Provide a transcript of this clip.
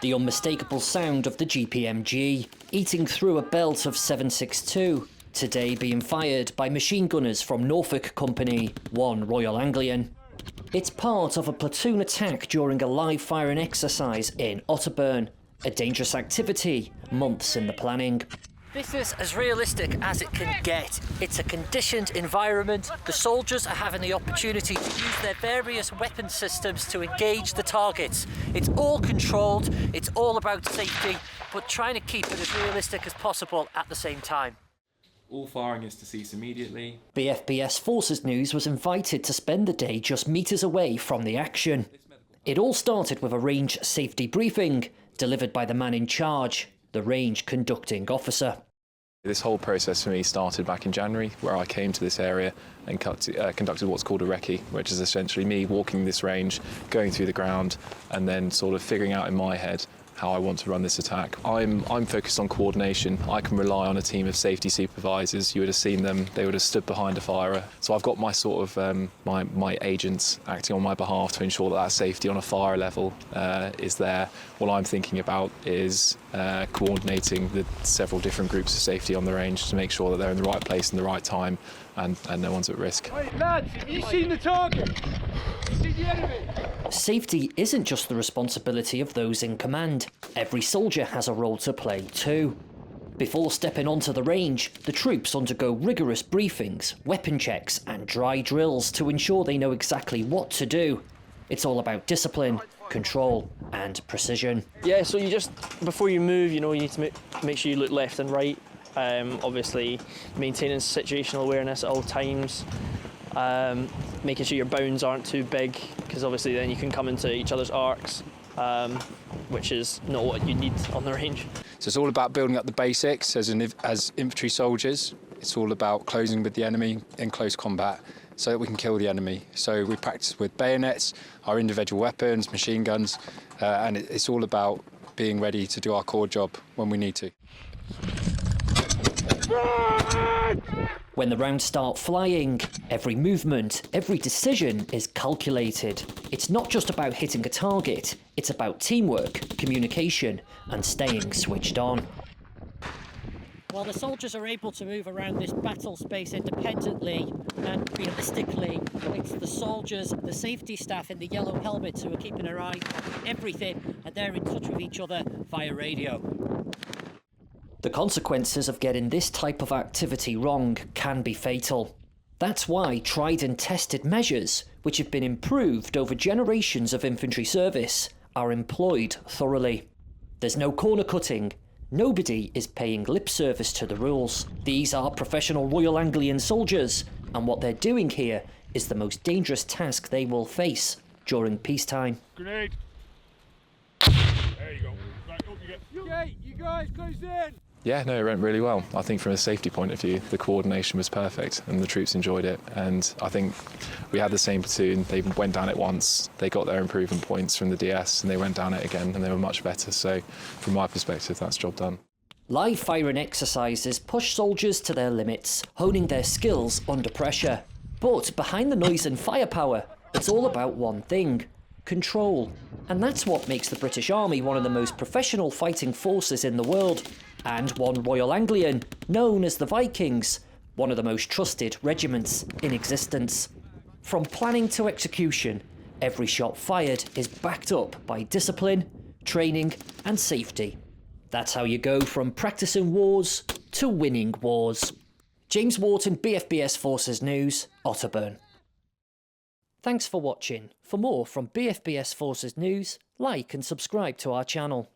The unmistakable sound of the GPMG, eating through a belt of 7.62, today being fired by machine gunners from Norfolk Company, 1 Royal Anglian. It's part of a platoon attack during a live firing exercise in Otterburn, a dangerous activity, months in the planning. This is as realistic as it can get. It's a conditioned environment. The soldiers are having the opportunity to use their various weapon systems to engage the targets. It's all controlled, it's all about safety, but trying to keep it as realistic as possible at the same time. All firing is to cease immediately. BFBS Forces News was invited to spend the day just metres away from the action. It all started with a range safety briefing, delivered by the man in charge, the range conducting officer. This whole process for me started back in January, where I came to this area and conducted what's called a recce, which is essentially me walking this range, going through the ground, and then sort of figuring out in my head how I want to run this attack. I'm focused on coordination. I can rely on a team of safety supervisors. You would have seen them. They would have stood behind a firer. So I've got my sort of my agents acting on my behalf to ensure that that safety on a fire level is there. What I'm thinking about is coordinating the several different groups of safety on the range to make sure that they're in the right place in the right time and no one's at risk. Wait, lads, have you seen the target? Have you seen the enemy? Safety isn't just the responsibility of those in command. Every soldier has a role to play too. Before stepping onto the range, the troops undergo rigorous briefings, weapon checks and dry drills to ensure they know exactly what to do. It's all about discipline, control and precision. Yeah, so you just, before you move, you need to make sure you look left and right. Obviously maintaining situational awareness at all times. Making sure your bounds aren't too big, because obviously then you can come into each other's arcs, which is not what you need on the range. So it's all about building up the basics as infantry soldiers. It's all about closing with the enemy in close combat so that we can kill the enemy. So we practice with bayonets, our individual weapons, machine guns, and it's all about being ready to do our core job when we need to. When the rounds start flying, every movement, every decision is calculated. It's not just about hitting a target, it's about teamwork, communication, and staying switched on. While the soldiers are able to move around this battle space independently and realistically, it's the soldiers, the safety staff in the yellow helmets who are keeping their eye on everything, and they're in touch with each other via radio. The consequences of getting this type of activity wrong can be fatal. That's why tried and tested measures, which have been improved over generations of infantry service, are employed thoroughly. There's no corner cutting. Nobody is paying lip service to the rules. These are professional Royal Anglian soldiers, and what they're doing here is the most dangerous task they will face during peacetime. Grenade. There you go. Right, up you get. Okay, you guys close in. Yeah, no, it went really well. I think from a safety point of view, the coordination was perfect and the troops enjoyed it. And I think we had the same platoon. They went down it once, they got their improvement points from the DS and they went down it again and they were much better. So from my perspective, that's job done. Live firing exercises push soldiers to their limits, honing their skills under pressure. But behind the noise and firepower, it's all about one thing: control. And that's what makes the British Army one of the most professional fighting forces in the world. And 1 Royal Anglian, known as the Vikings, one of the most trusted regiments in existence. From planning to execution, every shot fired is backed up by discipline, training and safety. That's how you go from practicing wars to winning wars. James Wharton, BFBS Forces News, Otterburn. Thanks for watching. For more from BFBS Forces News, like and subscribe to our channel.